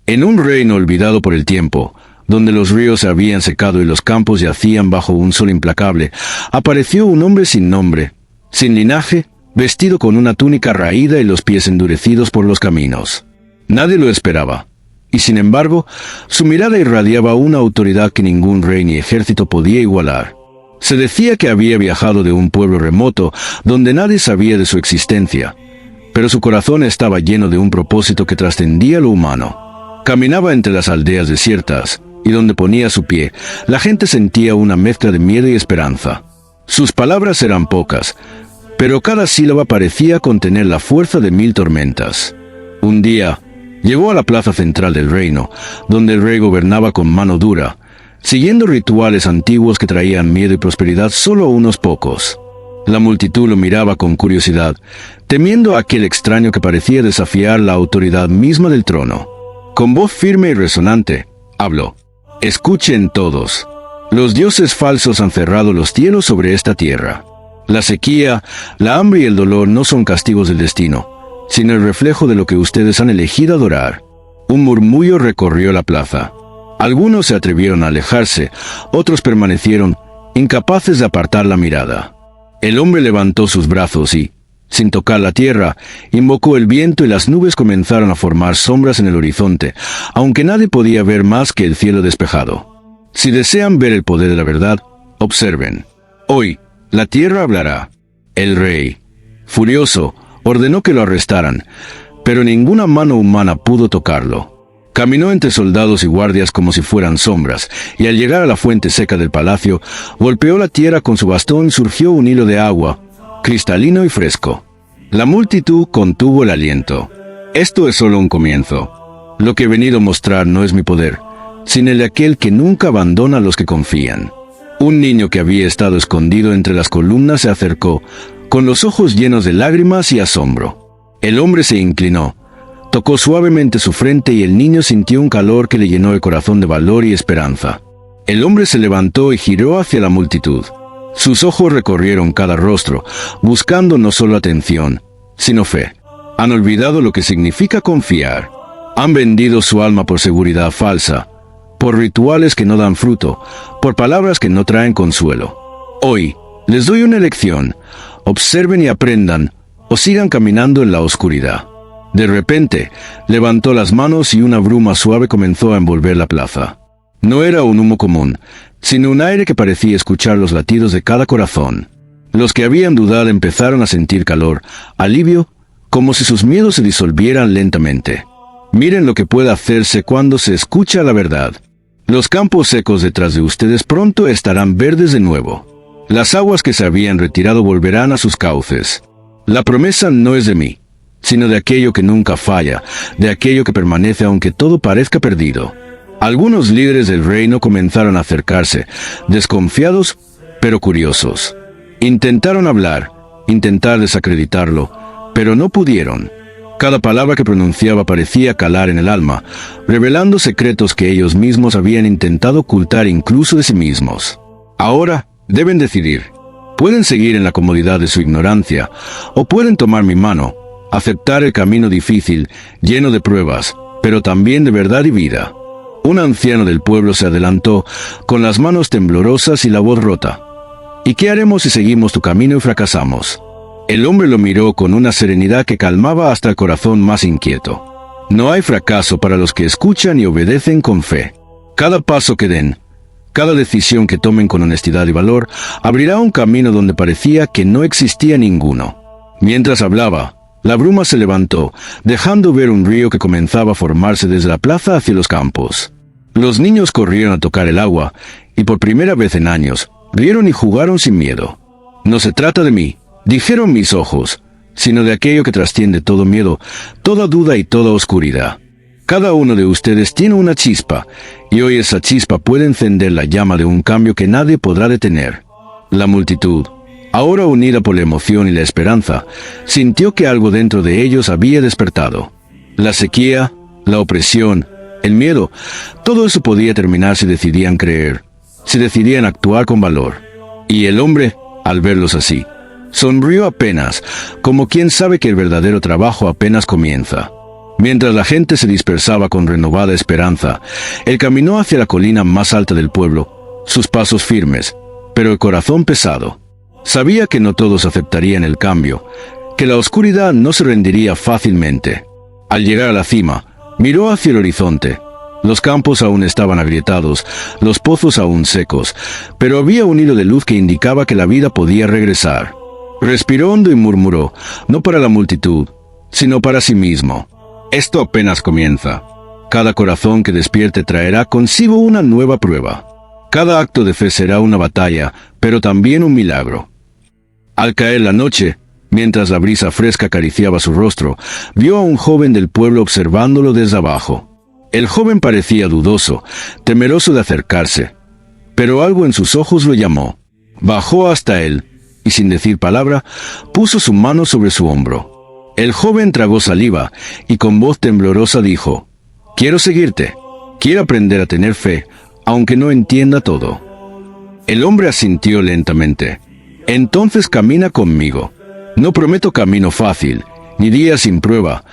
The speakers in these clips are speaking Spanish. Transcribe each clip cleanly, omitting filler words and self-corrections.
En un reino olvidado por el tiempo, donde los ríos se habían secado y los campos yacían bajo un sol implacable, apareció un hombre sin nombre, sin linaje, vestido con una túnica raída y los pies endurecidos por los caminos. Nadie lo esperaba, y sin embargo, su mirada irradiaba una autoridad que ningún rey ni ejército podía igualar. Se decía que había viajado de un pueblo remoto, donde nadie sabía de su existencia, pero su corazón estaba lleno de un propósito que trascendía lo humano. Caminaba entre las aldeas desiertas, y donde ponía su pie, la gente sentía una mezcla de miedo y esperanza. Sus palabras eran pocas, pero cada sílaba parecía contener la fuerza de 1000 tormentas. Un día, llegó a la plaza central del reino, donde el rey gobernaba con mano dura, siguiendo rituales antiguos que traían miedo y prosperidad solo a unos pocos. La multitud lo miraba con curiosidad, temiendo a aquel extraño que parecía desafiar la autoridad misma del trono. Con voz firme y resonante, habló: «Escuchen todos. Los dioses falsos han cerrado los cielos sobre esta tierra. La sequía, la hambre y el dolor no son castigos del destino, sino el reflejo de lo que ustedes han elegido adorar». Un murmullo recorrió la plaza. Algunos se atrevieron a alejarse, otros permanecieron, incapaces de apartar la mirada. El hombre levantó sus brazos y, sin tocar la tierra, invocó el viento y las nubes comenzaron a formar sombras en el horizonte, aunque nadie podía ver más que el cielo despejado. Si desean ver el poder de la verdad, observen. Hoy, la tierra hablará. El rey, furioso, ordenó que lo arrestaran, pero ninguna mano humana pudo tocarlo. Caminó entre soldados y guardias como si fueran sombras, y al llegar a la fuente seca del palacio, golpeó la tierra con su bastón y surgió un hilo de agua, cristalino y fresco. La multitud contuvo el aliento. Esto es solo un comienzo. Lo que he venido a mostrar no es mi poder, sino el de aquel que nunca abandona a los que confían. Un niño que había estado escondido entre las columnas se acercó, con los ojos llenos de lágrimas y asombro. El hombre se inclinó, tocó suavemente su frente y el niño sintió un calor que le llenó el corazón de valor y esperanza. El hombre se levantó y giró hacia la multitud. Sus ojos recorrieron cada rostro, buscando no solo atención, sino fe. Han olvidado lo que significa confiar. Han vendido su alma por seguridad falsa, por rituales que no dan fruto, por palabras que no traen consuelo. Hoy, les doy una elección. Observen y aprendan, o sigan caminando en la oscuridad. De repente, levantó las manos y una bruma suave comenzó a envolver la plaza. No era un humo común, sino un aire que parecía escuchar los latidos de cada corazón. Los que habían dudado empezaron a sentir calor, alivio, como si sus miedos se disolvieran lentamente. Miren lo que puede hacerse cuando se escucha la verdad. Los campos secos detrás de ustedes pronto estarán verdes de nuevo. Las aguas que se habían retirado volverán a sus cauces. La promesa no es de mí, sino de aquello que nunca falla, de aquello que permanece aunque todo parezca perdido. Algunos líderes del reino comenzaron a acercarse, desconfiados, pero curiosos. Intentaron hablar, intentar desacreditarlo, pero no pudieron. Cada palabra que pronunciaba parecía calar en el alma, revelando secretos que ellos mismos habían intentado ocultar incluso de sí mismos. Ahora deben decidir. Pueden seguir en la comodidad de su ignorancia, o pueden tomar mi mano, aceptar el camino difícil, lleno de pruebas, pero también de verdad y vida. Un anciano del pueblo se adelantó, con las manos temblorosas y la voz rota. ¿Y qué haremos si seguimos tu camino y fracasamos? El hombre lo miró con una serenidad que calmaba hasta el corazón más inquieto. No hay fracaso para los que escuchan y obedecen con fe. Cada paso que den, cada decisión que tomen con honestidad y valor, abrirá un camino donde parecía que no existía ninguno. Mientras hablaba, la bruma se levantó, dejando ver un río que comenzaba a formarse desde la plaza hacia los campos. Los niños corrieron a tocar el agua, y por primera vez en años, rieron y jugaron sin miedo. No se trata de mí, dijeron mis ojos, sino de aquello que trasciende todo miedo, toda duda y toda oscuridad. Cada uno de ustedes tiene una chispa, y hoy esa chispa puede encender la llama de un cambio que nadie podrá detener. La multitud, ahora unida por la emoción y la esperanza, sintió que algo dentro de ellos había despertado. La sequía, la opresión, el miedo, todo eso podía terminar si decidían creer, si decidían actuar con valor. Y el hombre, al verlos así, sonrió apenas, como quien sabe que el verdadero trabajo apenas comienza. Mientras la gente se dispersaba con renovada esperanza, él caminó hacia la colina más alta del pueblo, sus pasos firmes, pero el corazón pesado. Sabía que no todos aceptarían el cambio, que la oscuridad no se rendiría fácilmente. Al llegar a la cima, miró hacia el horizonte. Los campos aún estaban agrietados, los pozos aún secos, pero había un hilo de luz que indicaba que la vida podía regresar. Respiró hondo y murmuró, no para la multitud, sino para sí mismo. Esto apenas comienza. Cada corazón que despierte traerá consigo una nueva prueba. Cada acto de fe será una batalla, pero también un milagro. Al caer la noche, mientras la brisa fresca acariciaba su rostro, vio a un joven del pueblo observándolo desde abajo. El joven parecía dudoso, temeroso de acercarse, pero algo en sus ojos lo llamó. Bajó hasta él, y sin decir palabra, puso su mano sobre su hombro. El joven tragó saliva, y con voz temblorosa dijo, «Quiero seguirte, quiero aprender a tener fe, aunque no entienda todo». El hombre asintió lentamente. «Entonces camina conmigo. No prometo camino fácil, ni día sin prueba,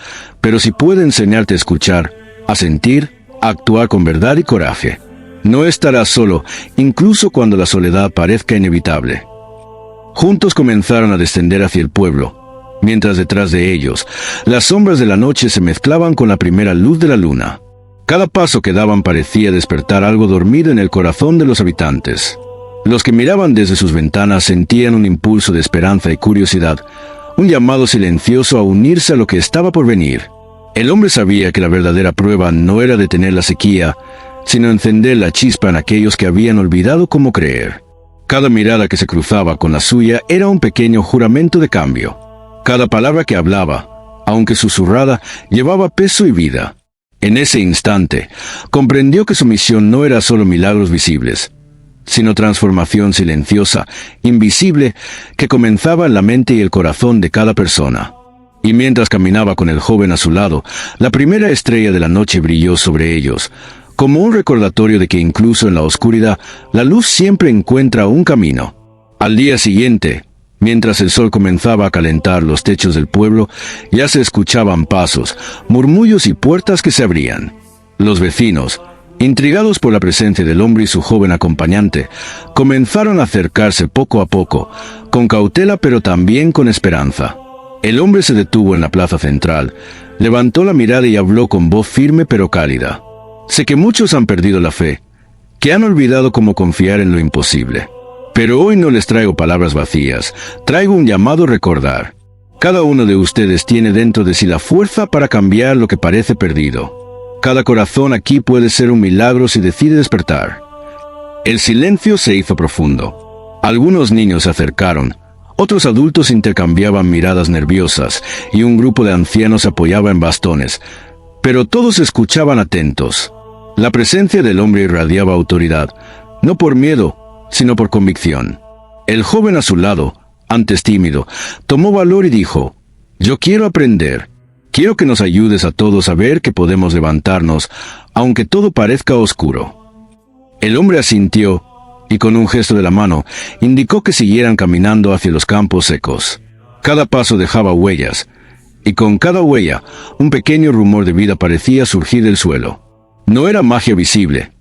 pero si puedo enseñarte a escuchar, a sentir, a actuar con verdad y coraje. No estarás solo, incluso cuando la soledad parezca inevitable». Juntos comenzaron a descender hacia el pueblo, mientras detrás de ellos, las sombras de la noche se mezclaban con la primera luz de la luna. Cada paso que daban parecía despertar algo dormido en el corazón de los habitantes. Los que miraban desde sus ventanas sentían un impulso de esperanza y curiosidad, un llamado silencioso a unirse a lo que estaba por venir. El hombre sabía que la verdadera prueba no era detener la sequía, sino encender la chispa en aquellos que habían olvidado cómo creer. Cada mirada que se cruzaba con la suya era un pequeño juramento de cambio. Cada palabra que hablaba, aunque susurrada, llevaba peso y vida. En ese instante, comprendió que su misión no era solo milagros visibles, sino transformación silenciosa, invisible, que comenzaba en la mente y el corazón de cada persona. Y mientras caminaba con el joven a su lado, la primera estrella de la noche brilló sobre ellos, como un recordatorio de que incluso en la oscuridad, la luz siempre encuentra un camino. Al día siguiente, mientras el sol comenzaba a calentar los techos del pueblo, ya se escuchaban pasos, murmullos y puertas que se abrían. Los vecinos, intrigados por la presencia del hombre y su joven acompañante, comenzaron a acercarse poco a poco, con cautela pero también con esperanza. El hombre se detuvo en la plaza central, levantó la mirada y habló con voz firme pero cálida. «Sé que muchos han perdido la fe, que han olvidado cómo confiar en lo imposible. Pero hoy no les traigo palabras vacías, traigo un llamado a recordar. Cada uno de ustedes tiene dentro de sí la fuerza para cambiar lo que parece perdido. Cada corazón aquí puede ser un milagro si decide despertar». El silencio se hizo profundo. Algunos niños se acercaron, otros adultos intercambiaban miradas nerviosas y un grupo de ancianos se apoyaba en bastones, pero todos escuchaban atentos. La presencia del hombre irradiaba autoridad, no por miedo, sino por convicción. El joven a su lado, antes tímido, tomó valor y dijo, «Yo quiero aprender. Quiero que nos ayudes a todos a ver que podemos levantarnos, aunque todo parezca oscuro». El hombre asintió, y con un gesto de la mano, indicó que siguieran caminando hacia los campos secos. Cada paso dejaba huellas, y con cada huella, un pequeño rumor de vida parecía surgir del suelo. No era magia visible,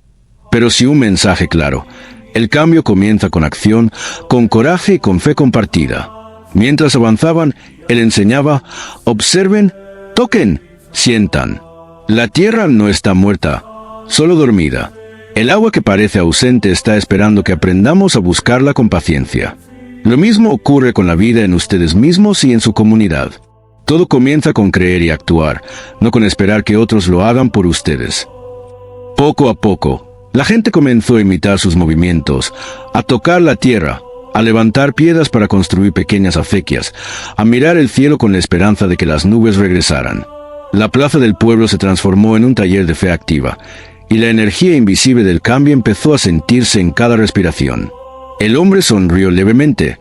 pero sí un mensaje claro. El cambio comienza con acción, con coraje y con fe compartida. Mientras avanzaban, él enseñaba, observen, toquen, sientan. La tierra no está muerta, solo dormida. El agua que parece ausente está esperando que aprendamos a buscarla con paciencia. Lo mismo ocurre con la vida en ustedes mismos y en su comunidad. Todo comienza con creer y actuar, no con esperar que otros lo hagan por ustedes. Poco a poco, la gente comenzó a imitar sus movimientos, a tocar la tierra, a levantar piedras para construir pequeñas acequias, a mirar el cielo con la esperanza de que las nubes regresaran. La plaza del pueblo se transformó en un taller de fe activa, y la energía invisible del cambio empezó a sentirse en cada respiración. El hombre sonrió levemente,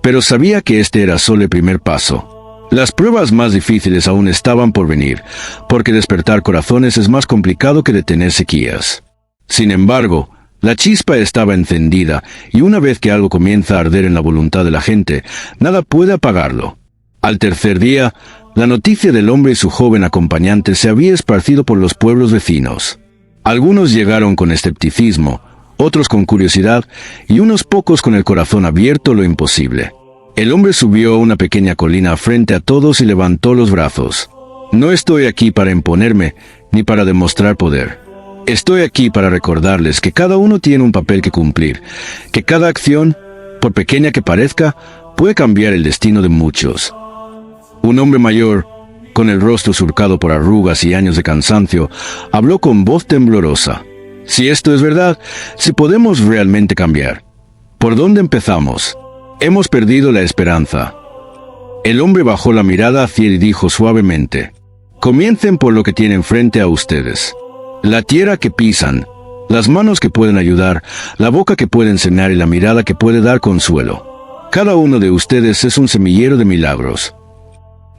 pero sabía que este era solo el primer paso. Las pruebas más difíciles aún estaban por venir, porque despertar corazones es más complicado que detener sequías. Sin embargo, la chispa estaba encendida, y una vez que algo comienza a arder en la voluntad de la gente, nada puede apagarlo. Al tercer día, La noticia del hombre y su joven acompañante se había esparcido por los pueblos vecinos. Algunos llegaron con escepticismo, otros con curiosidad y unos pocos con el corazón abierto a lo imposible. El hombre subió a una pequeña colina frente a todos y levantó los brazos. No estoy aquí para imponerme ni para demostrar poder. Estoy aquí para recordarles que cada uno tiene un papel que cumplir, que cada acción, por pequeña que parezca, puede cambiar el destino de muchos. Un hombre mayor, con el rostro surcado por arrugas y años de cansancio, habló con voz temblorosa. Si esto es verdad, si podemos realmente cambiar, ¿por dónde empezamos? Hemos perdido la esperanza. El hombre bajó la mirada hacia él y dijo suavemente: comiencen por lo que tienen frente a ustedes. La tierra que pisan, las manos que pueden ayudar, la boca que puede enseñar y la mirada que puede dar consuelo. Cada uno de ustedes es un semillero de milagros.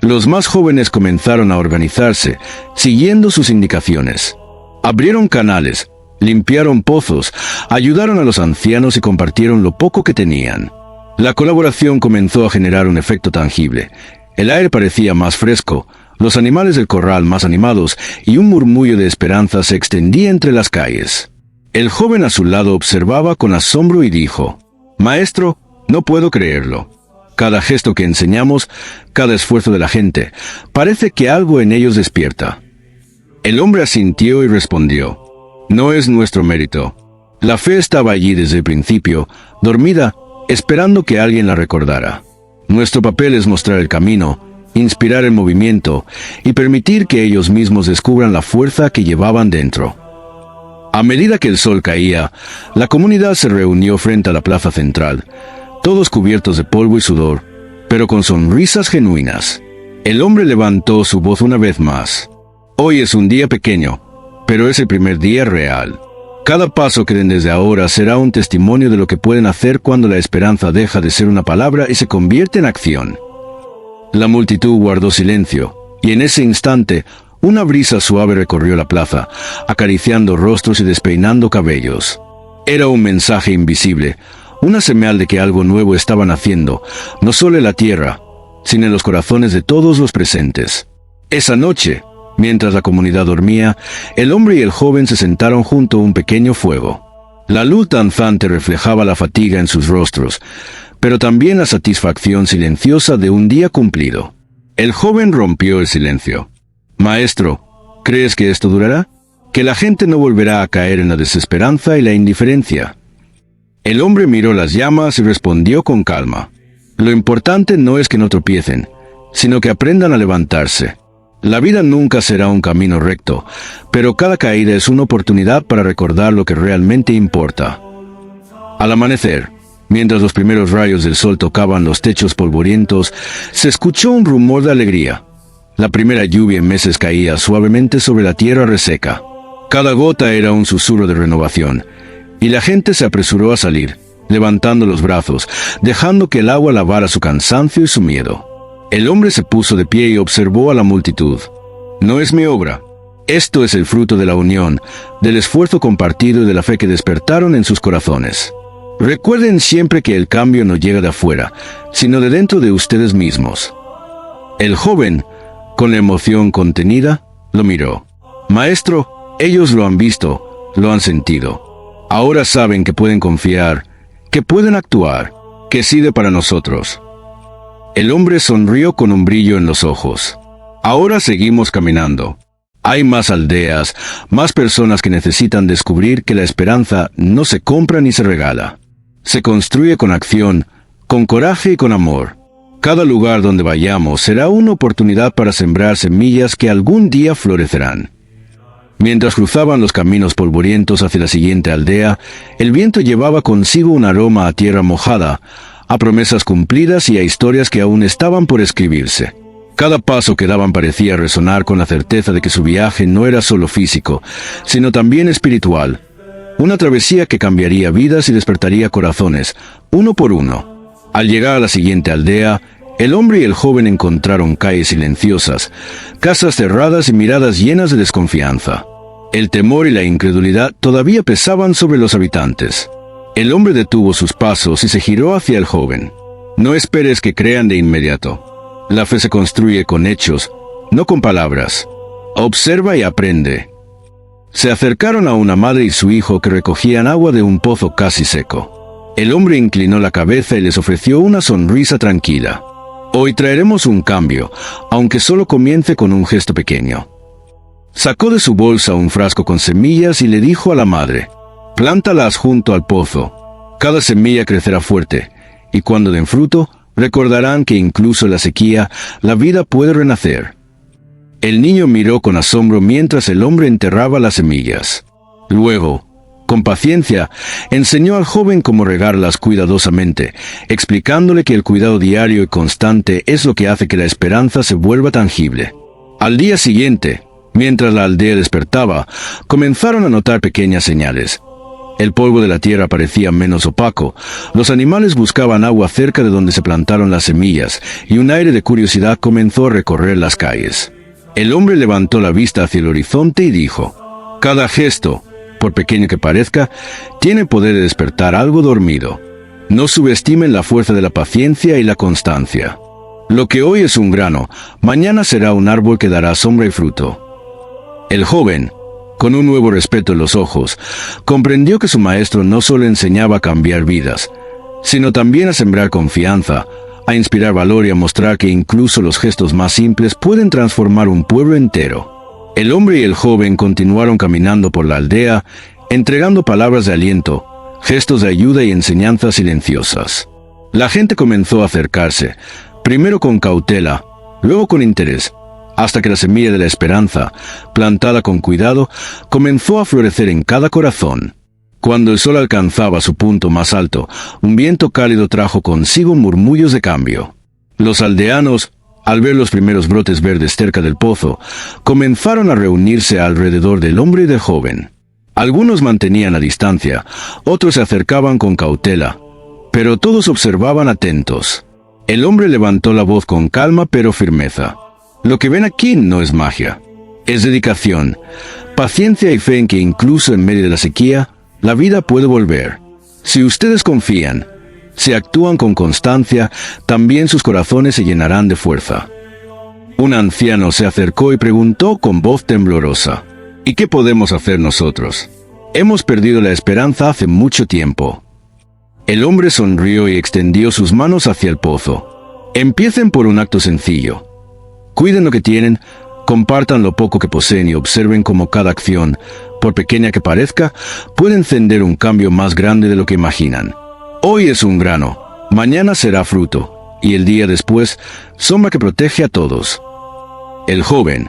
Los más jóvenes comenzaron a organizarse, siguiendo sus indicaciones. Abrieron canales, limpiaron pozos, ayudaron a los ancianos y compartieron lo poco que tenían. La colaboración comenzó a generar un efecto tangible. El aire parecía más fresco, los animales del corral más animados y un murmullo de esperanza se extendía entre las calles. El joven a su lado observaba con asombro y dijo: Maestro, no puedo creerlo. Cada gesto que enseñamos, cada esfuerzo de la gente, parece que algo en ellos despierta. El hombre asintió y respondió: no es nuestro mérito. La fe estaba allí desde el principio, dormida, esperando que alguien la recordara. Nuestro papel es mostrar el camino, inspirar el movimiento y permitir que ellos mismos descubran la fuerza que llevaban dentro. A medida que el sol caía, la comunidad se reunió frente a la plaza central, todos cubiertos de polvo y sudor, pero con sonrisas genuinas. El hombre levantó su voz una vez más. Hoy es un día pequeño, pero es el primer día real. Cada paso que den desde ahora será un testimonio de lo que pueden hacer cuando la esperanza deja de ser una palabra y se convierte en acción. La multitud guardó silencio, y en ese instante, una brisa suave recorrió la plaza, acariciando rostros y despeinando cabellos. Era un mensaje invisible, una señal de que algo nuevo estaba naciendo, no solo en la tierra, sino en los corazones de todos los presentes. Esa noche, mientras la comunidad dormía, el hombre y el joven se sentaron junto a un pequeño fuego. La luz danzante reflejaba la fatiga en sus rostros, pero también la satisfacción silenciosa de un día cumplido. El joven rompió el silencio. Maestro, ¿crees que esto durará? ¿Que la gente no volverá a caer en la desesperanza y la indiferencia? El hombre miró las llamas y respondió con calma: lo importante no es que no tropiecen, sino que aprendan a levantarse. La vida nunca será un camino recto, pero cada caída es una oportunidad para recordar lo que realmente importa. Al amanecer, mientras los primeros rayos del sol tocaban los techos polvorientos, se escuchó un rumor de alegría. La primera lluvia en meses caía suavemente sobre la tierra reseca. Cada gota era un susurro de renovación, y la gente se apresuró a salir, levantando los brazos, dejando que el agua lavara su cansancio y su miedo. El hombre se puso de pie y observó a la multitud. No es mi obra. Esto es el fruto de la unión, del esfuerzo compartido y de la fe que despertaron en sus corazones. Recuerden siempre que el cambio no llega de afuera, sino de dentro de ustedes mismos. El joven, con la emoción contenida, lo miró. Maestro, ellos lo han visto, lo han sentido. Ahora saben que pueden confiar, que pueden actuar, que sirve para nosotros. El hombre sonrió con un brillo en los ojos. Ahora seguimos caminando. Hay más aldeas, más personas que necesitan descubrir que la esperanza no se compra ni se regala. Se construye con acción, con coraje y con amor. Cada lugar donde vayamos será una oportunidad para sembrar semillas que algún día florecerán. Mientras cruzaban los caminos polvorientos hacia la siguiente aldea, el viento llevaba consigo un aroma a tierra mojada, a promesas cumplidas y a historias que aún estaban por escribirse. Cada paso que daban parecía resonar con la certeza de que su viaje no era solo físico, sino también espiritual. Una travesía que cambiaría vidas y despertaría corazones, uno por uno. Al llegar a la siguiente aldea, el hombre y el joven encontraron calles silenciosas, casas cerradas y miradas llenas de desconfianza. El temor y la incredulidad todavía pesaban sobre los habitantes. El hombre detuvo sus pasos y se giró hacia el joven. No esperes que crean de inmediato. La fe se construye con hechos, no con palabras. Observa y aprende. Se acercaron a una madre y su hijo que recogían agua de un pozo casi seco. El hombre inclinó la cabeza y les ofreció una sonrisa tranquila. Hoy traeremos un cambio, aunque solo comience con un gesto pequeño. Sacó de su bolsa un frasco con semillas y le dijo a la madre: «Plántalas junto al pozo. Cada semilla crecerá fuerte, y cuando den fruto, recordarán que incluso en la sequía, la vida puede renacer». El niño miró con asombro mientras el hombre enterraba las semillas. Luego, con paciencia, enseñó al joven cómo regarlas cuidadosamente, explicándole que el cuidado diario y constante es lo que hace que la esperanza se vuelva tangible. Al día siguiente, mientras la aldea despertaba, comenzaron a notar pequeñas señales. El polvo de la tierra parecía menos opaco, los animales buscaban agua cerca de donde se plantaron las semillas, y un aire de curiosidad comenzó a recorrer las calles. El hombre levantó la vista hacia el horizonte y dijo: «Cada gesto, por pequeño que parezca, tiene poder de despertar algo dormido. No subestimen la fuerza de la paciencia y la constancia. Lo que hoy es un grano, mañana será un árbol que dará sombra y fruto». El joven, con un nuevo respeto en los ojos, comprendió que su maestro no solo enseñaba a cambiar vidas, sino también a sembrar confianza, a inspirar valor y a mostrar que incluso los gestos más simples pueden transformar un pueblo entero. El hombre y el joven continuaron caminando por la aldea, entregando palabras de aliento, gestos de ayuda y enseñanzas silenciosas. La gente comenzó a acercarse, primero con cautela, luego con interés, hasta que la semilla de la esperanza, plantada con cuidado, comenzó a florecer en cada corazón. Cuando el sol alcanzaba su punto más alto, un viento cálido trajo consigo murmullos de cambio. Los aldeanos, al ver los primeros brotes verdes cerca del pozo, comenzaron a reunirse alrededor del hombre y del joven. Algunos mantenían la distancia, otros se acercaban con cautela, pero todos observaban atentos. El hombre levantó la voz con calma pero firmeza. «Lo que ven aquí no es magia. Es dedicación, paciencia y fe en que incluso en medio de la sequía, la vida puede volver. Si ustedes confían, si actúan con constancia, también sus corazones se llenarán de fuerza». Un anciano se acercó y preguntó con voz temblorosa: «¿Y qué podemos hacer nosotros? Hemos perdido la esperanza hace mucho tiempo». El hombre sonrió y extendió sus manos hacia el pozo. «Empiecen por un acto sencillo. Cuiden lo que tienen, compartan lo poco que poseen y observen cómo cada acción, por pequeña que parezca, puede encender un cambio más grande de lo que imaginan. Hoy es un grano, mañana será fruto, y el día después, sombra que protege a todos». El joven,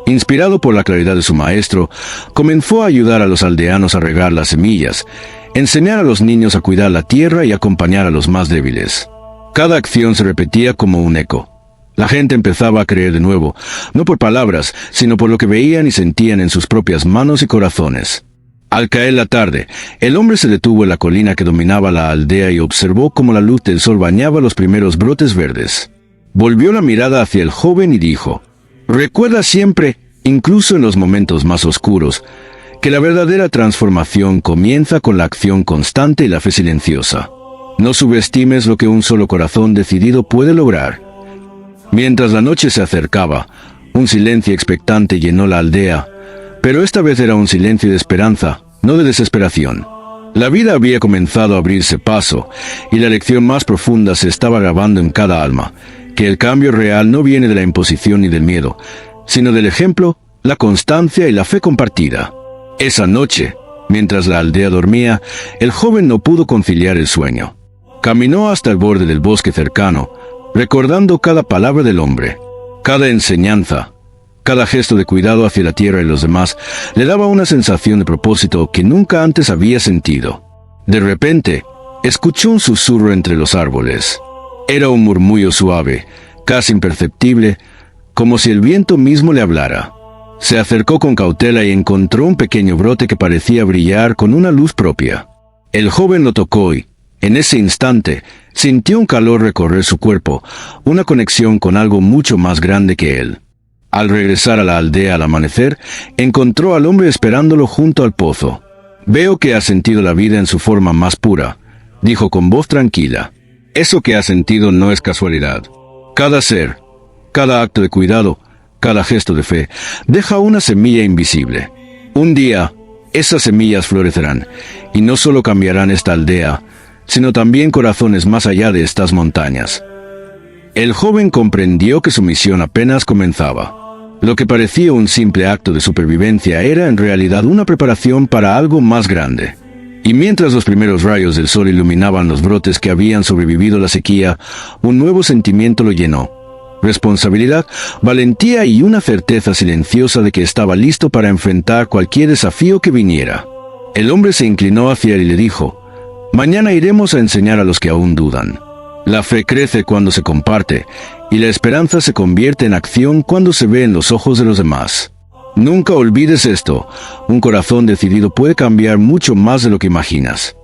inspirado por la claridad de su maestro, comenzó a ayudar a los aldeanos a regar las semillas, enseñar a los niños a cuidar la tierra y acompañar a los más débiles. Cada acción se repetía como un eco. La gente empezaba a creer de nuevo, no por palabras, sino por lo que veían y sentían en sus propias manos y corazones. Al caer la tarde, el hombre se detuvo en la colina que dominaba la aldea y observó cómo la luz del sol bañaba los primeros brotes verdes. Volvió la mirada hacia el joven y dijo: «Recuerda siempre, incluso en los momentos más oscuros, que la verdadera transformación comienza con la acción constante y la fe silenciosa. No subestimes lo que un solo corazón decidido puede lograr». Mientras la noche se acercaba, un silencio expectante llenó la aldea, pero esta vez era un silencio de esperanza, no de desesperación. La vida había comenzado a abrirse paso, y la lección más profunda se estaba grabando en cada alma, que el cambio real no viene de la imposición ni del miedo, sino del ejemplo, la constancia y la fe compartida. Esa noche, mientras la aldea dormía, el joven no pudo conciliar el sueño. Caminó hasta el borde del bosque cercano, recordando cada palabra del hombre, cada enseñanza, cada gesto de cuidado hacia la tierra y los demás, le daba una sensación de propósito que nunca antes había sentido. De repente, escuchó un susurro entre los árboles. Era un murmullo suave, casi imperceptible, como si el viento mismo le hablara. Se acercó con cautela y encontró un pequeño brote que parecía brillar con una luz propia. El joven lo tocó y, en ese instante, sintió un calor recorrer su cuerpo, una conexión con algo mucho más grande que él. Al regresar a la aldea al amanecer, encontró al hombre esperándolo junto al pozo. «Veo que has sentido la vida en su forma más pura», dijo con voz tranquila. «Eso que has sentido no es casualidad. Cada ser, Cada acto de cuidado, cada gesto de fe, deja una semilla invisible. Un día, esas semillas florecerán, y no solo cambiarán esta aldea, sino también corazones más allá de estas montañas. El joven comprendió que su misión apenas comenzaba. Lo que parecía un simple acto de supervivencia era en realidad una preparación para algo más grande. Y mientras los primeros rayos del sol iluminaban los brotes que habían sobrevivido a la sequía, un nuevo sentimiento lo llenó. Responsabilidad, valentía y una certeza silenciosa de que estaba listo para enfrentar cualquier desafío que viniera. El hombre se inclinó hacia él y le dijo: «Mañana iremos a enseñar a los que aún dudan». La fe crece cuando se comparte, y la esperanza se convierte en acción cuando se ve en los ojos de los demás. Nunca olvides esto: un corazón decidido puede cambiar mucho más de lo que imaginas.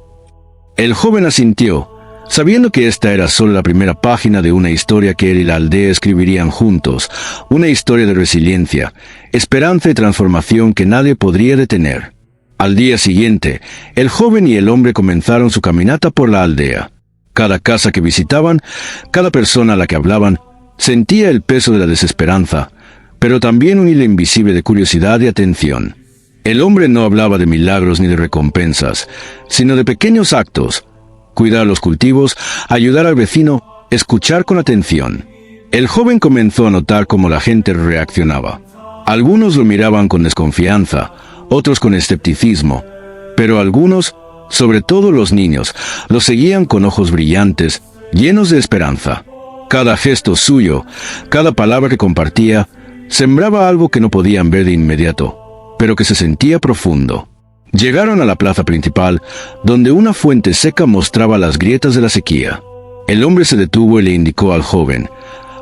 El joven asintió, sabiendo que esta era solo la primera página de una historia que él y la aldea escribirían juntos, una historia de resiliencia, esperanza y transformación que nadie podría detener. Al día siguiente, el joven y el hombre comenzaron su caminata por la aldea. Cada casa que visitaban, cada persona a la que hablaban, sentía el peso de la desesperanza, pero también un hilo invisible de curiosidad y atención. El hombre no hablaba de milagros ni de recompensas, sino de pequeños actos: cuidar los cultivos, ayudar al vecino, escuchar con atención. El joven comenzó a notar cómo la gente reaccionaba. Algunos lo miraban con desconfianza, otros con escepticismo, pero algunos, sobre todo los niños, lo seguían con ojos brillantes, llenos de esperanza. Cada gesto suyo, cada palabra que compartía, sembraba algo que no podían ver de inmediato, pero que se sentía profundo. Llegaron a la plaza principal, donde una fuente seca mostraba las grietas de la sequía. El hombre se detuvo y le indicó al joven: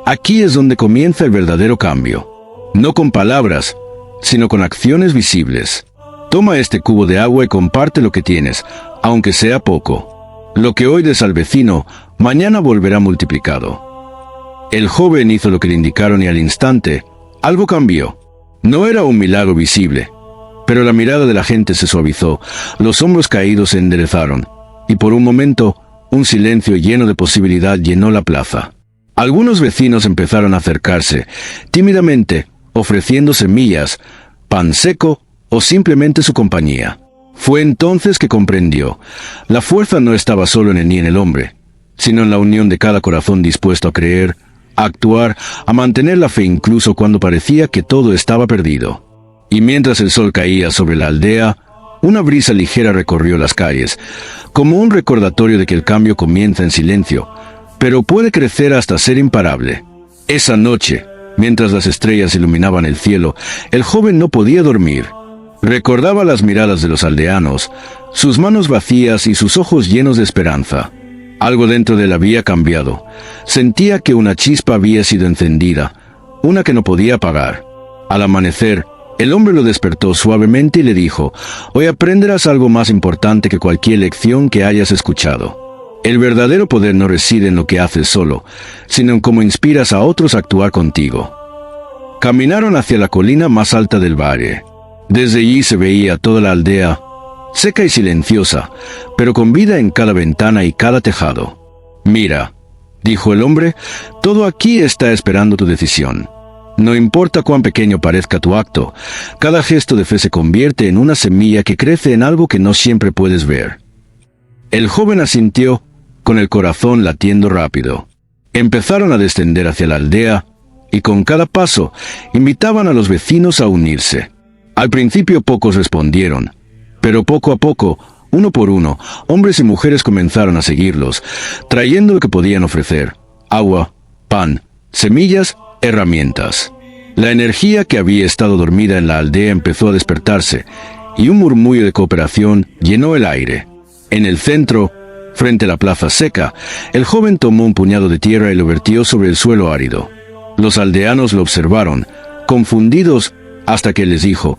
«Aquí es donde comienza el verdadero cambio. No con palabras, sino con acciones visibles. Toma este cubo de agua y comparte lo que tienes, aunque sea poco. Lo que hoy des al vecino, mañana volverá multiplicado». El joven hizo lo que le indicaron y al instante, algo cambió. No era un milagro visible, pero la mirada de la gente se suavizó, los hombros caídos se enderezaron, y por un momento, un silencio lleno de posibilidad llenó la plaza. Algunos vecinos empezaron a acercarse, tímidamente, ofreciendo semillas, pan seco o simplemente su compañía. Fue entonces que comprendió: la fuerza no estaba solo en él ni en el hombre, sino en la unión de cada corazón dispuesto a creer, a actuar, a mantener la fe incluso cuando parecía que todo estaba perdido. Y mientras el sol caía sobre la aldea, una brisa ligera recorrió las calles, como un recordatorio de que el cambio comienza en silencio, pero puede crecer hasta ser imparable. Esa noche, mientras las estrellas iluminaban el cielo, el joven no podía dormir. Recordaba las miradas de los aldeanos, sus manos vacías y sus ojos llenos de esperanza. Algo dentro de él había cambiado. Sentía que una chispa había sido encendida, una que no podía apagar. Al amanecer, el hombre lo despertó suavemente y le dijo: «Hoy aprenderás algo más importante que cualquier lección que hayas escuchado. El verdadero poder no reside en lo que haces solo, sino en cómo inspiras a otros a actuar contigo». Caminaron hacia la colina más alta del valle. Desde allí se veía toda la aldea, seca y silenciosa, pero con vida en cada ventana y cada tejado. «Mira», dijo el hombre, «todo aquí está esperando tu decisión. No importa cuán pequeño parezca tu acto, cada gesto de fe se convierte en una semilla que crece en algo que no siempre puedes ver». El joven asintió, con el corazón latiendo rápido. Empezaron a descender hacia la aldea, y con cada paso, invitaban a los vecinos a unirse. Al principio pocos respondieron, pero poco a poco, uno por uno, hombres y mujeres comenzaron a seguirlos, trayendo lo que podían ofrecer: agua, pan, semillas, herramientas. La energía que había estado dormida en la aldea empezó a despertarse, y un murmullo de cooperación llenó el aire. En el centro, frente a la plaza seca, el joven tomó un puñado de tierra y lo vertió sobre el suelo árido. Los aldeanos lo observaron, confundidos, hasta que les dijo: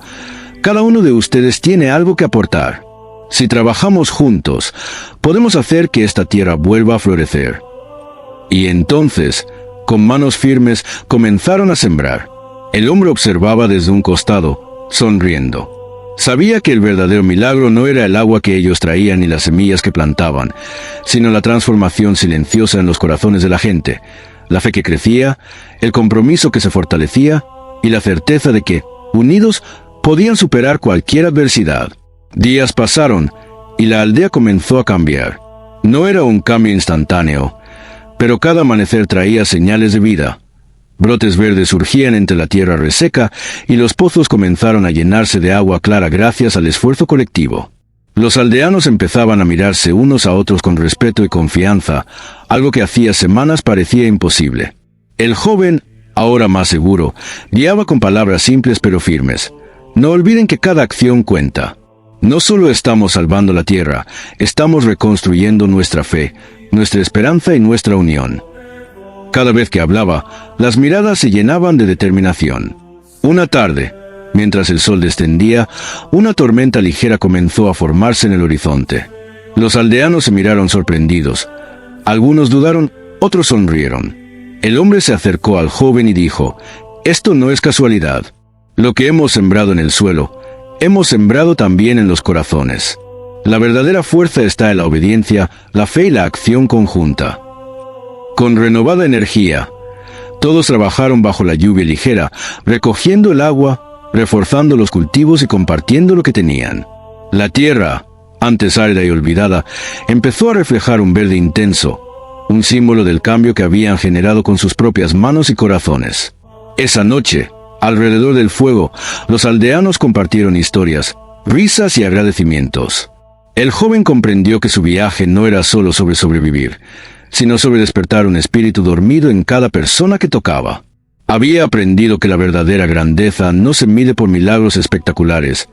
«Cada uno de ustedes tiene algo que aportar. Si trabajamos juntos, podemos hacer que esta tierra vuelva a florecer». Y entonces, con manos firmes, comenzaron a sembrar. El hombre observaba desde un costado, sonriendo. Sabía que el verdadero milagro no era el agua que ellos traían ni las semillas que plantaban, sino la transformación silenciosa en los corazones de la gente, la fe que crecía, el compromiso que se fortalecía y la certeza de que, unidos, podían superar cualquier adversidad. Días pasaron y la aldea comenzó a cambiar. No era un cambio instantáneo, pero cada amanecer traía señales de vida. Brotes verdes surgían entre la tierra reseca y los pozos comenzaron a llenarse de agua clara gracias al esfuerzo colectivo. Los aldeanos empezaban a mirarse unos a otros con respeto y confianza, algo que hacía semanas parecía imposible. El joven, ahora más seguro, guiaba con palabras simples pero firmes. No olviden que cada acción cuenta. No solo estamos salvando la tierra, estamos reconstruyendo nuestra fe, nuestra esperanza y nuestra unión. Cada vez que hablaba, las miradas se llenaban de determinación. Una tarde, mientras el sol descendía, una tormenta ligera comenzó a formarse en el horizonte. Los aldeanos se miraron sorprendidos. Algunos dudaron, otros sonrieron. El hombre se acercó al joven y dijo: «Esto no es casualidad. Lo que hemos sembrado en el suelo, hemos sembrado también en los corazones. La verdadera fuerza está en la obediencia, la fe y la acción conjunta». Con renovada energía, todos trabajaron bajo la lluvia ligera, recogiendo el agua, reforzando los cultivos y compartiendo lo que tenían. La tierra, antes árida y olvidada, empezó a reflejar un verde intenso, un símbolo del cambio que habían generado con sus propias manos y corazones. Esa noche, alrededor del fuego, los aldeanos compartieron historias, risas y agradecimientos. El joven comprendió que su viaje no era solo sobre sobrevivir, sino sobre despertar un espíritu dormido en cada persona que tocaba. Había aprendido que la verdadera grandeza no se mide por milagros espectaculares,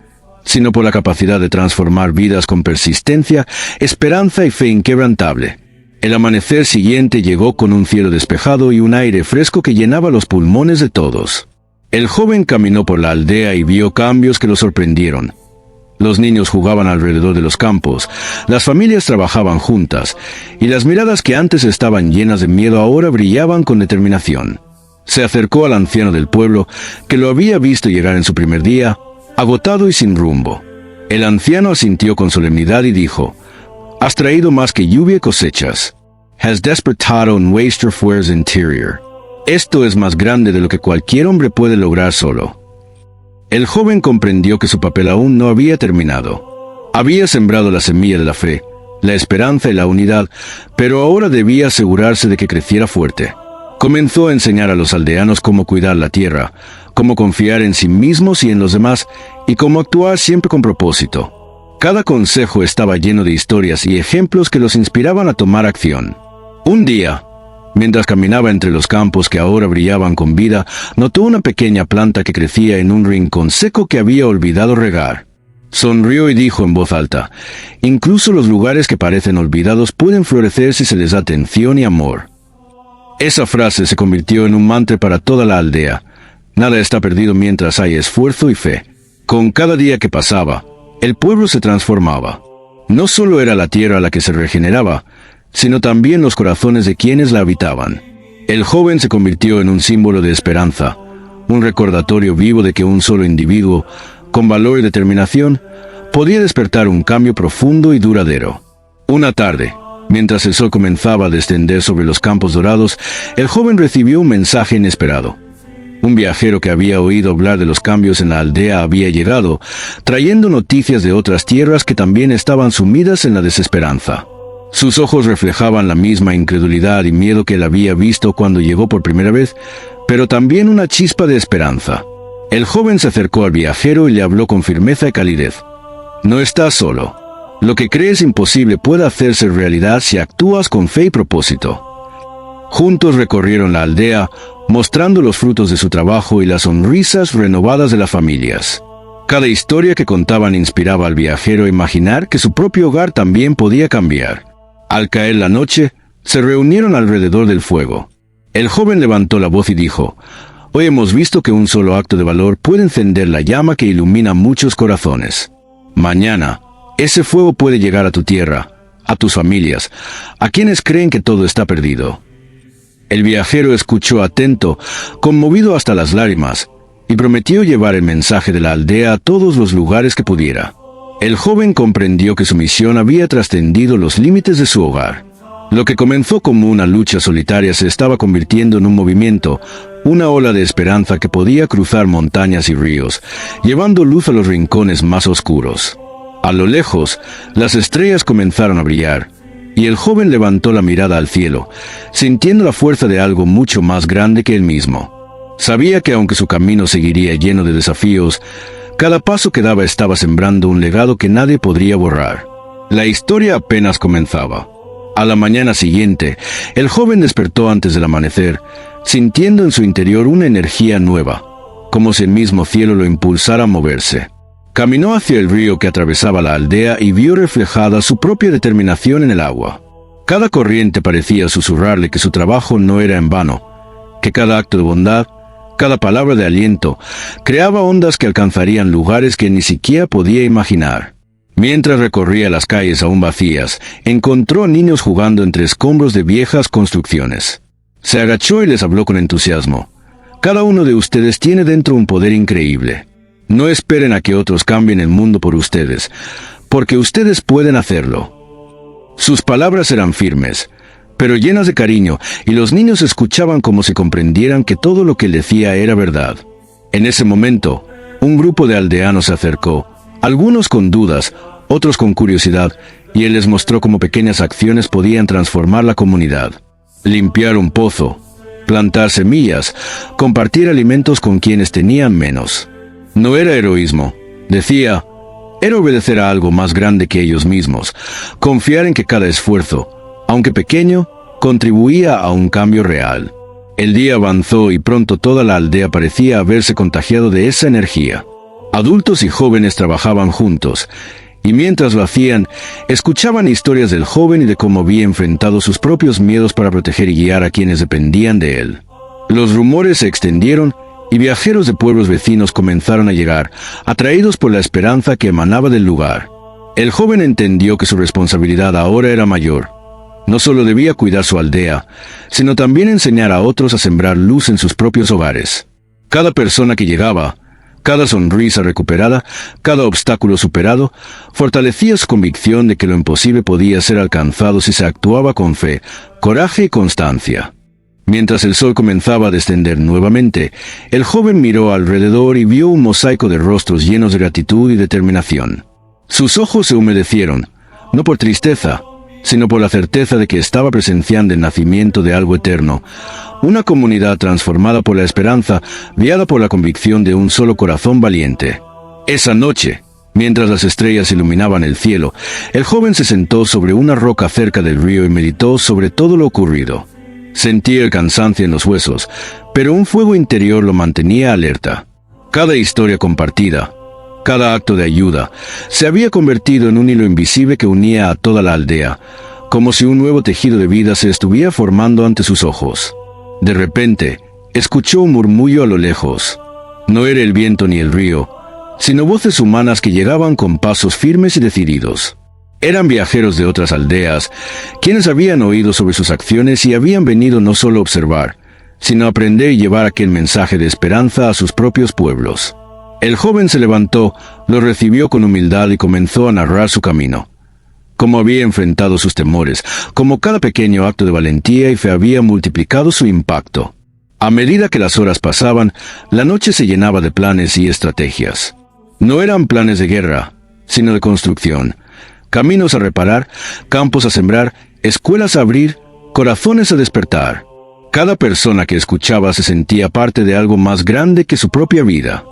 sino por la capacidad de transformar vidas con persistencia, esperanza y fe inquebrantable. El amanecer siguiente llegó con un cielo despejado y un aire fresco que llenaba los pulmones de todos. El joven caminó por la aldea y vio cambios que lo sorprendieron. Los niños jugaban alrededor de los campos, las familias trabajaban juntas, y las miradas que antes estaban llenas de miedo ahora brillaban con determinación. Se acercó al anciano del pueblo, que lo había visto llegar en su primer día, agotado y sin rumbo. El anciano asintió con solemnidad y dijo: «Has traído más que lluvia y cosechas. Has despertado un waster fuerza interior. Esto es más grande de lo que cualquier hombre puede lograr solo». El joven comprendió que su papel aún no había terminado. Había sembrado la semilla de la fe, la esperanza y la unidad, pero ahora debía asegurarse de que creciera fuerte. Comenzó a enseñar a los aldeanos cómo cuidar la tierra, cómo confiar en sí mismos y en los demás, y cómo actuar siempre con propósito. Cada consejo estaba lleno de historias y ejemplos que los inspiraban a tomar acción. Un día, mientras caminaba entre los campos que ahora brillaban con vida, notó una pequeña planta que crecía en un rincón seco que había olvidado regar. Sonrió y dijo en voz alta: «Incluso los lugares que parecen olvidados pueden florecer si se les da atención y amor». Esa frase se convirtió en un mantra para toda la aldea. Nada está perdido mientras hay esfuerzo y fe. Con cada día que pasaba, el pueblo se transformaba. No solo era la tierra la que se regeneraba, sino también los corazones de quienes la habitaban. El joven se convirtió en un símbolo de esperanza, un recordatorio vivo de que un solo individuo, con valor y determinación, podía despertar un cambio profundo y duradero. Una tarde, mientras el sol comenzaba a descender sobre los campos dorados, el joven recibió un mensaje inesperado. Un viajero que había oído hablar de los cambios en la aldea había llegado, trayendo noticias de otras tierras que también estaban sumidas en la desesperanza. Sus ojos reflejaban la misma incredulidad y miedo que él había visto cuando llegó por primera vez, pero también una chispa de esperanza. El joven se acercó al viajero y le habló con firmeza y calidez. «No estás solo. Lo que crees imposible puede hacerse realidad si actúas con fe y propósito». Juntos recorrieron la aldea, mostrando los frutos de su trabajo y las sonrisas renovadas de las familias. Cada historia que contaban inspiraba al viajero a imaginar que su propio hogar también podía cambiar. Al caer la noche, se reunieron alrededor del fuego. El joven levantó la voz y dijo: «Hoy hemos visto que un solo acto de valor puede encender la llama que ilumina muchos corazones. Mañana, ese fuego puede llegar a tu tierra, a tus familias, a quienes creen que todo está perdido». El viajero escuchó atento, conmovido hasta las lágrimas, y prometió llevar el mensaje de la aldea a todos los lugares que pudiera. El joven comprendió que su misión había trascendido los límites de su hogar. Lo que comenzó como una lucha solitaria se estaba convirtiendo en un movimiento, una ola de esperanza que podía cruzar montañas y ríos, llevando luz a los rincones más oscuros. A lo lejos, las estrellas comenzaron a brillar, y el joven levantó la mirada al cielo, sintiendo la fuerza de algo mucho más grande que él mismo. Sabía que aunque su camino seguiría lleno de desafíos, cada paso que daba estaba sembrando un legado que nadie podría borrar. La historia apenas comenzaba. A la mañana siguiente, el joven despertó antes del amanecer, sintiendo en su interior una energía nueva, como si el mismo cielo lo impulsara a moverse. Caminó hacia el río que atravesaba la aldea y vio reflejada su propia determinación en el agua. Cada corriente parecía susurrarle que su trabajo no era en vano, que cada acto de bondad, cada palabra de aliento, creaba ondas que alcanzarían lugares que ni siquiera podía imaginar. Mientras recorría las calles aún vacías, encontró a niños jugando entre escombros de viejas construcciones. Se agachó y les habló con entusiasmo. Cada uno de ustedes tiene dentro un poder increíble. No esperen a que otros cambien el mundo por ustedes, porque ustedes pueden hacerlo. Sus palabras eran firmes, pero llenas de cariño, y los niños escuchaban como si comprendieran que todo lo que él decía era verdad. En ese momento, un grupo de aldeanos se acercó, algunos con dudas, otros con curiosidad, y él les mostró cómo pequeñas acciones podían transformar la comunidad. Limpiar un pozo, plantar semillas, compartir alimentos con quienes tenían menos. No era heroísmo, decía, era obedecer a algo más grande que ellos mismos, confiar en que cada esfuerzo, aunque pequeño, contribuía a un cambio real. El día avanzó y pronto toda la aldea parecía haberse contagiado de esa energía. Adultos y jóvenes trabajaban juntos, y mientras lo hacían, escuchaban historias del joven y de cómo había enfrentado sus propios miedos para proteger y guiar a quienes dependían de él. Los rumores se extendieron y viajeros de pueblos vecinos comenzaron a llegar, atraídos por la esperanza que emanaba del lugar. El joven entendió que su responsabilidad ahora era mayor. No solo debía cuidar su aldea, sino también enseñar a otros a sembrar luz en sus propios hogares. Cada persona que llegaba, cada sonrisa recuperada, cada obstáculo superado, fortalecía su convicción de que lo imposible podía ser alcanzado si se actuaba con fe, coraje y constancia. Mientras el sol comenzaba a descender nuevamente, el joven miró alrededor y vio un mosaico de rostros llenos de gratitud y determinación. Sus ojos se humedecieron, no por tristeza, sino por la certeza de que estaba presenciando el nacimiento de algo eterno, una comunidad transformada por la esperanza, guiada por la convicción de un solo corazón valiente. Esa noche, mientras las estrellas iluminaban el cielo, el joven se sentó sobre una roca cerca del río y meditó sobre todo lo ocurrido. Sentía el cansancio en los huesos, pero un fuego interior lo mantenía alerta. Cada historia compartida, cada acto de ayuda, se había convertido en un hilo invisible que unía a toda la aldea, como si un nuevo tejido de vida se estuviera formando ante sus ojos. De repente, escuchó un murmullo a lo lejos. No era el viento ni el río, sino voces humanas que llegaban con pasos firmes y decididos. Eran viajeros de otras aldeas, quienes habían oído sobre sus acciones y habían venido no solo a observar, sino a aprender y llevar aquel mensaje de esperanza a sus propios pueblos. El joven se levantó, lo recibió con humildad y comenzó a narrar su camino. Cómo había enfrentado sus temores, cómo cada pequeño acto de valentía y fe había multiplicado su impacto. A medida que las horas pasaban, la noche se llenaba de planes y estrategias. No eran planes de guerra, sino de construcción. Caminos a reparar, campos a sembrar, escuelas a abrir, corazones a despertar. Cada persona que escuchaba se sentía parte de algo más grande que su propia vida.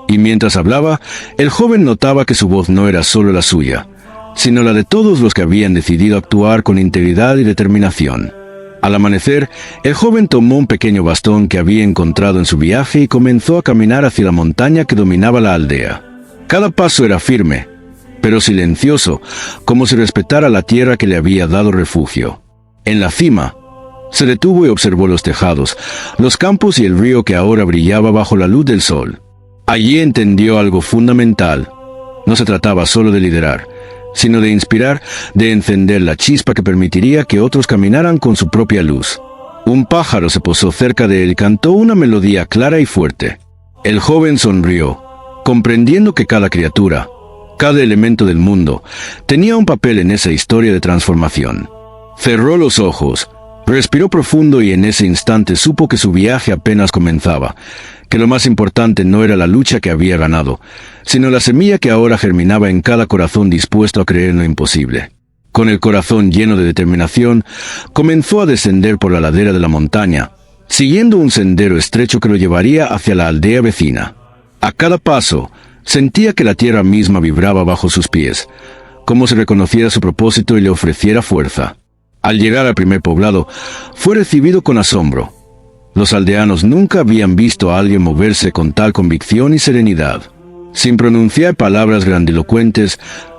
Y mientras hablaba, el joven notaba que su voz no era solo la suya, sino la de todos los que habían decidido actuar con integridad y determinación. Al amanecer, el joven tomó un pequeño bastón que había encontrado en su viaje y comenzó a caminar hacia la montaña que dominaba la aldea. Cada paso era firme, pero silencioso, como si respetara la tierra que le había dado refugio. En la cima, se detuvo y observó los tejados, los campos y el río que ahora brillaba bajo la luz del sol. Allí entendió algo fundamental. No se trataba solo de liderar, sino de inspirar, de encender la chispa que permitiría que otros caminaran con su propia luz. Un pájaro se posó cerca de él y cantó una melodía clara y fuerte. El joven sonrió, comprendiendo que cada criatura, cada elemento del mundo, tenía un papel en esa historia de transformación. Cerró los ojos, respiró profundo y en ese instante supo que su viaje apenas comenzaba, que lo más importante no era la lucha que había ganado, sino la semilla que ahora germinaba en cada corazón dispuesto a creer en lo imposible. Con el corazón lleno de determinación, comenzó a descender por la ladera de la montaña, siguiendo un sendero estrecho que lo llevaría hacia la aldea vecina. A cada paso, sentía que la tierra misma vibraba bajo sus pies, como si reconociera su propósito y le ofreciera fuerza. Al llegar al primer poblado, fue recibido con asombro. Los aldeanos nunca habían visto a alguien moverse con tal convicción y serenidad. Sin pronunciar palabras grandilocuentes,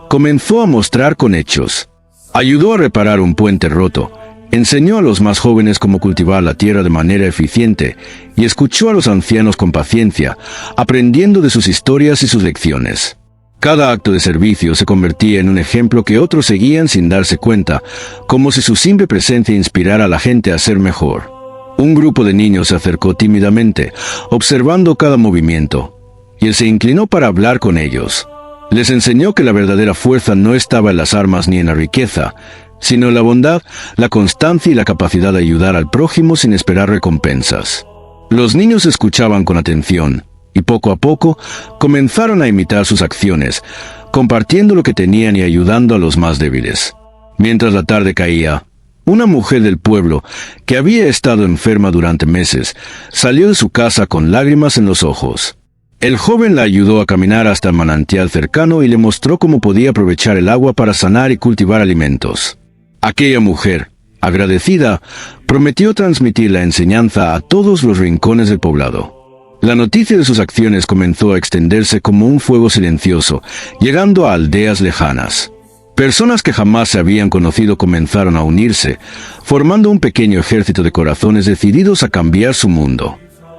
comenzó a mostrar con hechos. Ayudó a reparar un puente roto, enseñó a los más jóvenes cómo cultivar la tierra de manera eficiente y escuchó a los ancianos con paciencia, aprendiendo de sus historias y sus lecciones. Cada acto de servicio se convertía en un ejemplo que otros seguían sin darse cuenta, como si su simple presencia inspirara a la gente a ser mejor. Un grupo de niños se acercó tímidamente, observando cada movimiento, y él se inclinó para hablar con ellos. Les enseñó que la verdadera fuerza no estaba en las armas ni en la riqueza, sino en la bondad, la constancia y la capacidad de ayudar al prójimo sin esperar recompensas. Los niños escuchaban con atención, y poco a poco comenzaron a imitar sus acciones, compartiendo lo que tenían y ayudando a los más débiles. Mientras la tarde caía, una mujer del pueblo, que había estado enferma durante meses, salió de su casa con lágrimas en los ojos. El joven la ayudó a caminar hasta el manantial cercano y le mostró cómo podía aprovechar el agua para sanar y cultivar alimentos. Aquella mujer, agradecida, prometió transmitir la enseñanza a todos los rincones del poblado. La noticia de sus acciones comenzó a extenderse como un fuego silencioso, llegando a aldeas lejanas. Personas que jamás se habían conocido comenzaron a unirse, formando un pequeño ejército de corazones decididos a cambiar su mundo.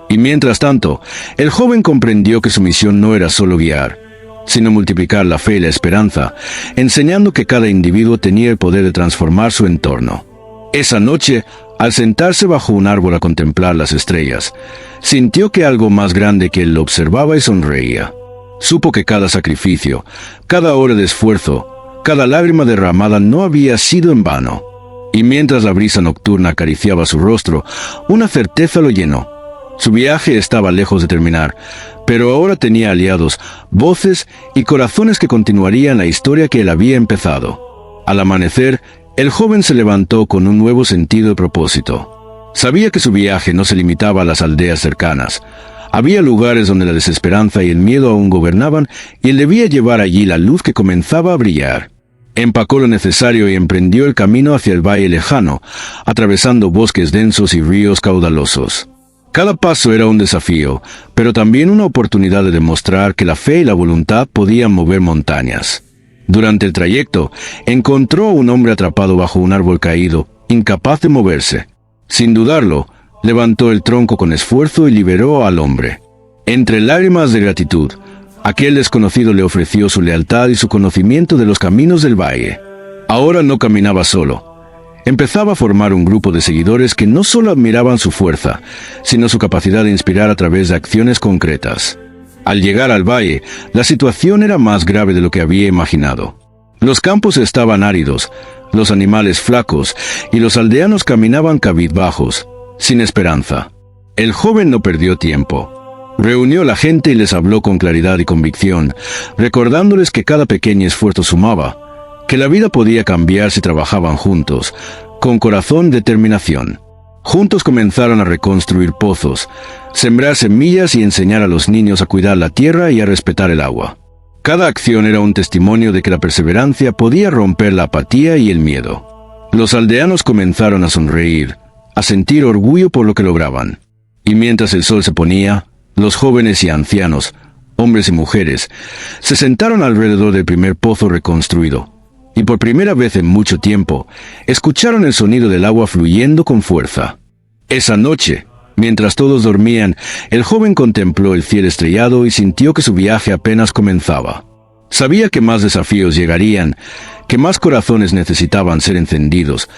Y mientras tanto, el joven comprendió que su misión no era solo guiar, sino multiplicar la fe y la esperanza, enseñando que cada individuo tenía el poder de transformar su entorno. Esa noche, al sentarse bajo un árbol a contemplar las estrellas, sintió que algo más grande que él lo observaba y sonreía. Supo que cada sacrificio, cada hora de esfuerzo, cada lágrima derramada no había sido en vano. Y mientras la brisa nocturna acariciaba su rostro, una certeza lo llenó. Su viaje estaba lejos de terminar, pero ahora tenía aliados, voces y corazones que continuarían la historia que él había empezado. Al amanecer, el joven se levantó con un nuevo sentido de propósito. Sabía que su viaje no se limitaba a las aldeas cercanas. Había lugares donde la desesperanza y el miedo aún gobernaban, y él debía llevar allí la luz que comenzaba a brillar. Empacó lo necesario y emprendió el camino hacia el valle lejano, atravesando bosques densos y ríos caudalosos. Cada paso era un desafío, pero también una oportunidad de demostrar que la fe y la voluntad podían mover montañas. Durante el trayecto, encontró a un hombre atrapado bajo un árbol caído, incapaz de moverse. Sin dudarlo, levantó el tronco con esfuerzo y liberó al hombre. Entre lágrimas de gratitud, aquel desconocido le ofreció su lealtad y su conocimiento de los caminos del valle. Ahora no caminaba solo. Empezaba a formar un grupo de seguidores que no solo admiraban su fuerza, sino su capacidad de inspirar a través de acciones concretas. Al llegar al valle, la situación era más grave de lo que había imaginado. Los campos estaban áridos, los animales flacos, y los aldeanos caminaban cabizbajos, sin esperanza. El joven no perdió tiempo. Reunió a la gente y les habló con claridad y convicción, recordándoles que cada pequeño esfuerzo sumaba, que la vida podía cambiar si trabajaban juntos, con corazón y determinación. Juntos comenzaron a reconstruir pozos, sembrar semillas y enseñar a los niños a cuidar la tierra y a respetar el agua. Cada acción era un testimonio de que la perseverancia podía romper la apatía y el miedo. Los aldeanos comenzaron a sonreír, a sentir orgullo por lo que lograban. Y mientras el sol se ponía, los jóvenes y ancianos, hombres y mujeres, se sentaron alrededor del primer pozo reconstruido. Y por primera vez en mucho tiempo, escucharon el sonido del agua fluyendo con fuerza. Esa noche, mientras todos dormían, el joven contempló el cielo estrellado y sintió que su viaje apenas comenzaba. Sabía que más desafíos llegarían, que más corazones necesitaban ser encendidos,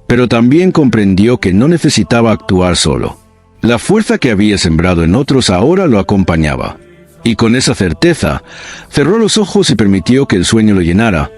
pero también comprendió que no necesitaba actuar solo. La fuerza que había sembrado en otros ahora lo acompañaba. Y con esa certeza, cerró los ojos y permitió que el sueño lo llenara,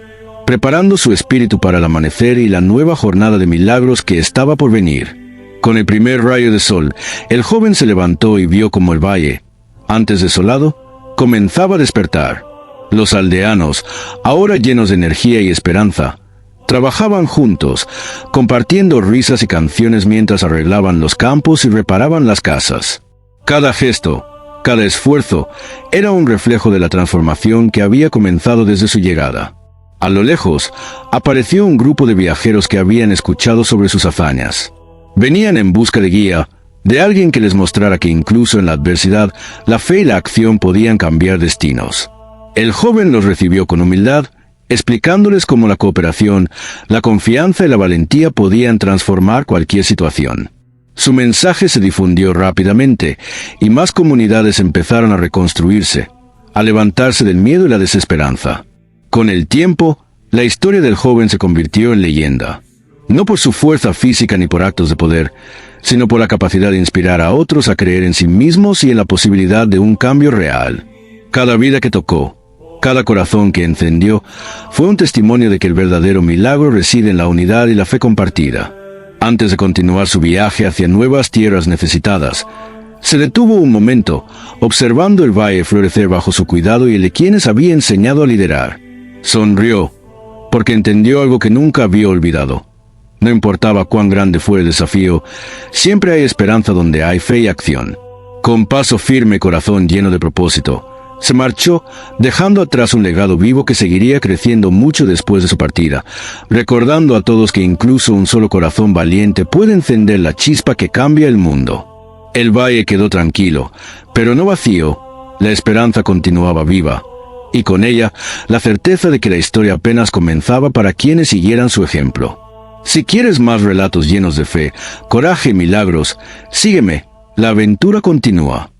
preparando su espíritu para el amanecer y la nueva jornada de milagros que estaba por venir. Con el primer rayo de sol, el joven se levantó y vio como el valle, antes desolado, comenzaba a despertar. Los aldeanos, ahora llenos de energía y esperanza, trabajaban juntos, compartiendo risas y canciones mientras arreglaban los campos y reparaban las casas. Cada gesto, cada esfuerzo, era un reflejo de la transformación que había comenzado desde su llegada. A lo lejos, apareció un grupo de viajeros que habían escuchado sobre sus hazañas. Venían en busca de guía, de alguien que les mostrara que incluso en la adversidad, la fe y la acción podían cambiar destinos. El joven los recibió con humildad, explicándoles cómo la cooperación, la confianza y la valentía podían transformar cualquier situación. Su mensaje se difundió rápidamente, y más comunidades empezaron a reconstruirse, a levantarse del miedo y la desesperanza. Con el tiempo, la historia del joven se convirtió en leyenda, no por su fuerza física ni por actos de poder, sino por la capacidad de inspirar a otros a creer en sí mismos y en la posibilidad de un cambio real. Cada vida que tocó, cada corazón que encendió, fue un testimonio de que el verdadero milagro reside en la unidad y la fe compartida. Antes de continuar su viaje hacia nuevas tierras necesitadas, se detuvo un momento, observando el valle florecer bajo su cuidado y el de quienes había enseñado a liderar. Sonrió, porque entendió algo que nunca había olvidado. No importaba cuán grande fue el desafío, siempre hay esperanza donde hay fe y acción. Con paso firme y corazón lleno de propósito, se marchó, dejando atrás un legado vivo que seguiría creciendo mucho después de su partida, recordando a todos que incluso un solo corazón valiente puede encender la chispa que cambia el mundo. El valle quedó tranquilo, pero no vacío. La esperanza continuaba viva, y con ella, la certeza de que la historia apenas comenzaba para quienes siguieran su ejemplo. Si quieres más relatos llenos de fe, coraje y milagros, sígueme, la aventura continúa.